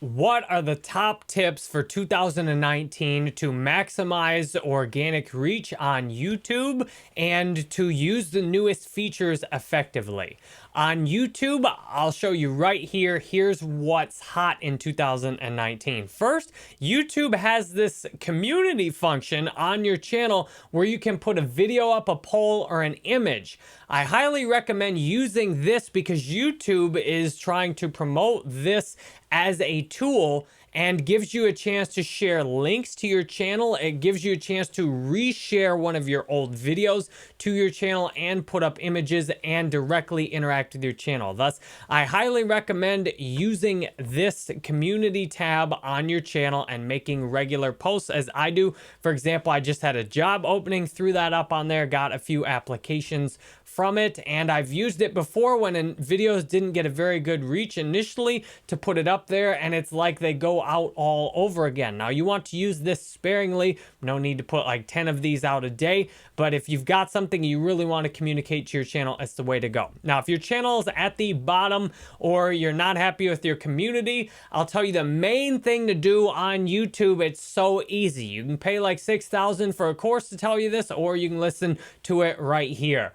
What are the top tips for 2019 to maximize organic reach on YouTube and to use the newest features effectively? On YouTube, I'll show you right here. Here's what's hot in 2019. First, YouTube has this community function on your channel where you can put a video up, a poll, or an image. I highly recommend using this because YouTube is trying to promote this as a tool and gives you a chance to share links to your channel. It gives you a chance to reshare one of your old videos to your channel and put up images and directly interact with your channel. Thus, I highly recommend using this community tab on your channel and making regular posts as I do. For example, I just had a job opening, threw that up on there, got a few applications from it, and I've used it before when videos didn't get a very good reach initially to put it up there, and it's like they go out all over again. Now you want to use this sparingly, no need to put like 10 of these out a day, but if you've got something you really want to communicate to your channel, it's the way to go. Now if your channel is at the bottom or you're not happy with your community, I'll tell you the main thing to do on YouTube. It's so easy. You can pay like $6,000 for a course to tell you this, or you can listen to it right here.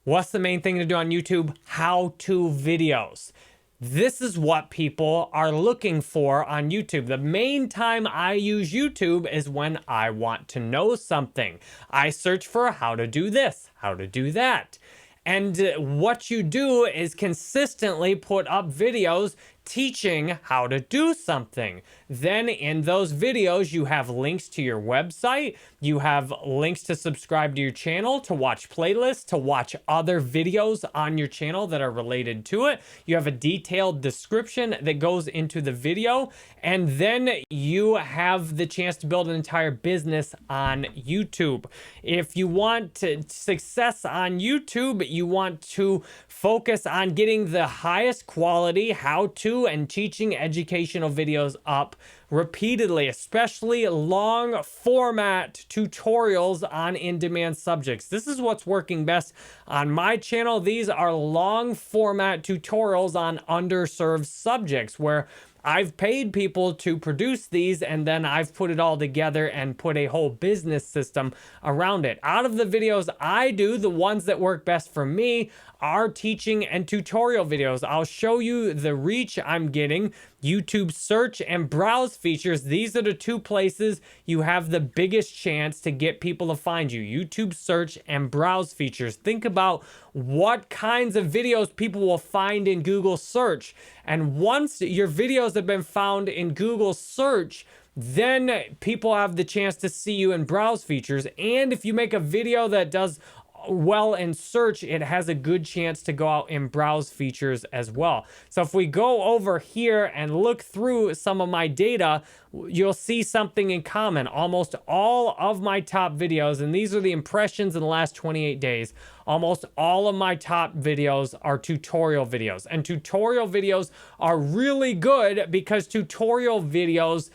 What's the main thing to do on YouTube? How-to videos. This is what people are looking for on YouTube. The main time I use YouTube is when I want to know something. I search for how to do this, how to do that. And what you do is consistently put up videos teaching how to do something. Then in those videos, you have links to your website, you have links to subscribe to your channel, to watch playlists, to watch other videos on your channel that are related to it. You have a detailed description that goes into the video, and then you have the chance to build an entire business on YouTube. If you want success on YouTube, you want to focus on getting the highest quality how-to and teaching educational videos up repeatedly, especially long format tutorials on in-demand subjects. This is what's working best on my channel. These are long format tutorials on underserved subjects where I've paid people to produce these, and then I've put it all together and put a whole business system around it. Out of the videos I do, the ones that work best for me are teaching and tutorial videos. I'll show you the reach I'm getting. YouTube search and browse features. These are the two places you have the biggest chance to get people to find you. YouTube search and browse features. Think about what kinds of videos people will find in Google search. And once your videos have been found in Google search, then people have the chance to see you in browse features. And if you make a video that does well in search, it has a good chance to go out in browse features as well. So if we go over here and look through some of my data, you'll see something in common. Almost all of my top videos, and these are the impressions in the last 28 days, almost all of my top videos are tutorial videos. And tutorial videos are really good because tutorial videos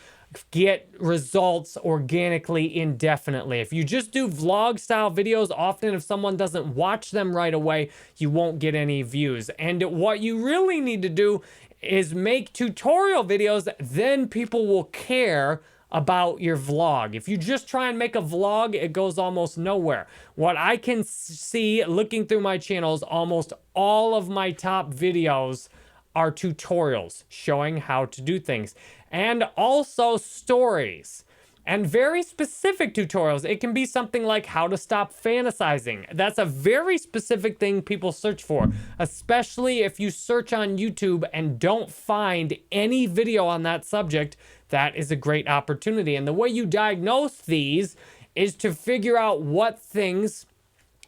get results organically indefinitely. If you just do vlog style videos, often if someone doesn't watch them right away, you won't get any views. And what you really need to do is make tutorial videos, then people will care about your vlog. If you just try and make a vlog, it goes almost nowhere. What I can see looking through my channels, almost all of my top videos are tutorials showing how to do things, and also stories and very specific tutorials. It can be something like how to stop fantasizing. That's a very specific thing people search for, especially if you search on YouTube and don't find any video on that subject. That is a great opportunity. And the way you diagnose these is to figure out what things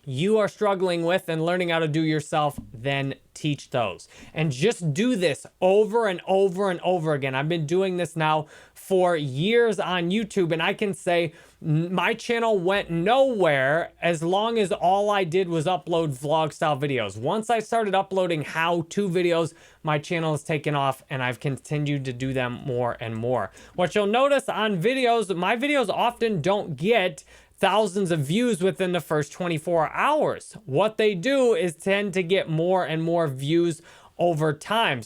you are struggling with and learning how to do yourself, then teach those. And just do this over and over and over again. I've been doing this now for years on YouTube, and I can say my channel went nowhere as long as all I did was upload vlog style videos. Once I started uploading how-to videos, my channel has taken off, and I've continued to do them more and more. What you'll notice on videos, my videos often don't get thousands of views within the first 24 hours. What they do is tend to get more and more views over time.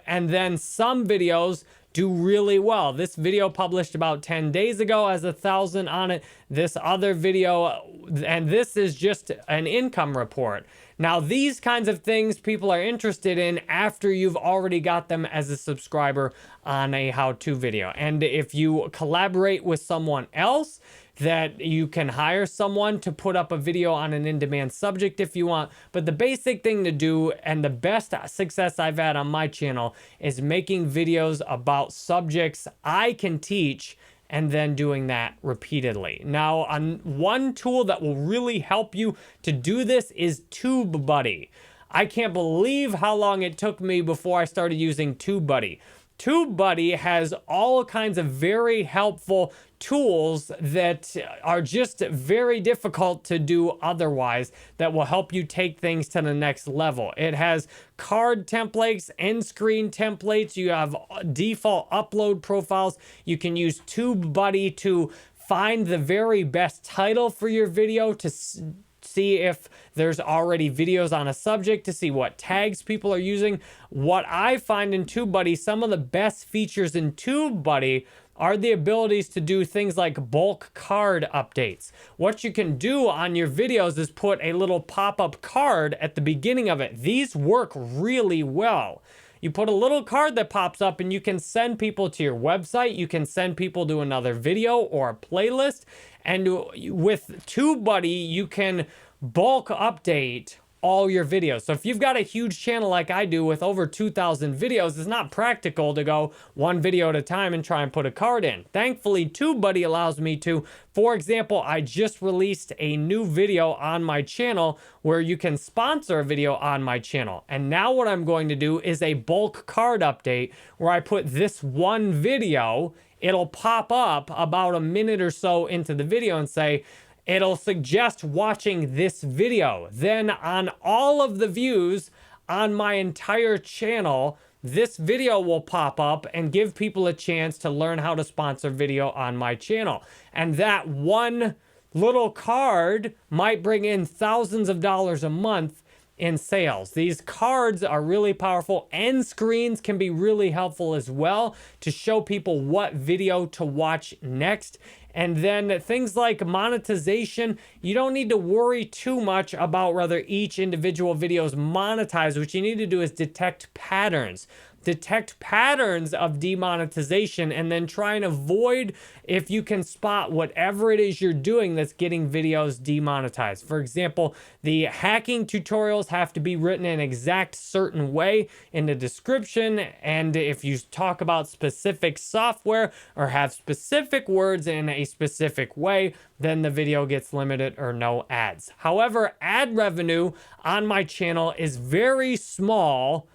And then some videos do really well. This video published about 10 days ago has 1,000 on it. This other video, and this is just an income report. Now, these kinds of things people are interested in after you've already got them as a subscriber on a how-to video. And if you collaborate with someone else, that you can hire someone to put up a video on an in-demand subject if you want. But the basic thing to do, and the best success I've had on my channel, is making videos about subjects I can teach and then doing that repeatedly. Now, one tool that will really help you to do this is TubeBuddy. I can't believe how long it took me before I started using TubeBuddy. TubeBuddy has all kinds of very helpful tools that are just very difficult to do otherwise, that will help you take things to the next level. It has card templates, end screen templates. You have default upload profiles. You can use TubeBuddy to find the very best title for your video, to see if there's already videos on a subject, to see what tags people are using. What I find in TubeBuddy, some of the best features in TubeBuddy are the abilities to do things like bulk card updates. What you can do on your videos is put a little pop-up card at the beginning of it. These work really well. You put a little card that pops up and you can send people to your website. You can send people to another video or a playlist. And with TubeBuddy, you can bulk update all your videos. So if you've got a huge channel like I do with over 2,000 videos, it's not practical to go one video at a time and try and put a card in. Thankfully, TubeBuddy allows me to. For example, I just released a new video on my channel where you can sponsor a video on my channel. And now what I'm going to do is a bulk card update where I put this one video. It'll pop up about a minute or so into the video and say, it'll suggest watching this video. Then on all of the views on my entire channel, this video will pop up and give people a chance to learn how to sponsor video on my channel. And that one little card might bring in thousands of dollars a month in sales. These cards are really powerful. End screens can be really helpful as well to show people what video to watch next. And then things like monetization, you don't need to worry too much about whether each individual video is monetized. What you need to do is detect patterns. Detect patterns of demonetization and then try and avoid, if you can spot whatever it is you're doing that's getting videos demonetized. For example, the hacking tutorials have to be written in an exact certain way in the description. And if you talk about specific software or have specific words in a specific way, then the video gets limited or no ads. However, ad revenue on my channel is very small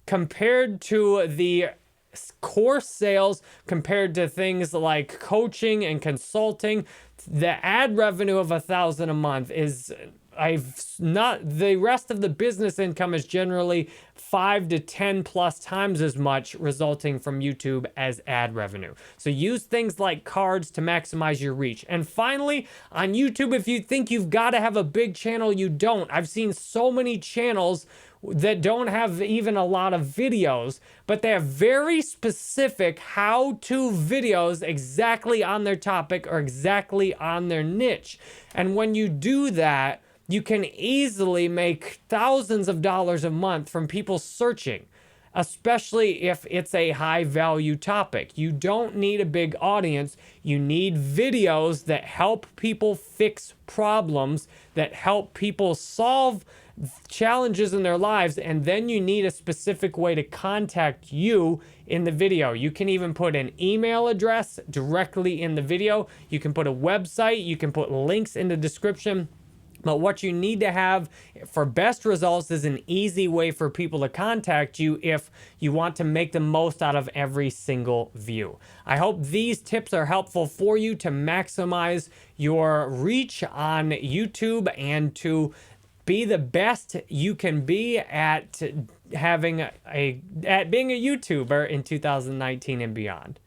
compared to the course sales, compared to things like coaching and consulting. The ad revenue of $1,000 a month is, the rest of the business income is generally 5 to 10 plus times as much resulting from YouTube as ad revenue. So use things like cards to maximize your reach. And finally, on YouTube, if you think you've got to have a big channel, you don't. I've seen so many channels that don't have even a lot of videos, but they have very specific how-to videos exactly on their topic or exactly on their niche. And when you do that, you can easily make thousands of dollars a month from people searching, especially if it's a high-value topic. You don't need a big audience. You need videos that help people fix problems, that help people solve challenges in their lives, and then you need a specific way to contact you in the video. You can even put an email address directly in the video. You can put a website. You can put links in the description. But what you need to have for best results is an easy way for people to contact you if you want to make the most out of every single view. I hope these tips are helpful for you to maximize your reach on YouTube and to be the best you can be at being a YouTuber in 2019 and beyond.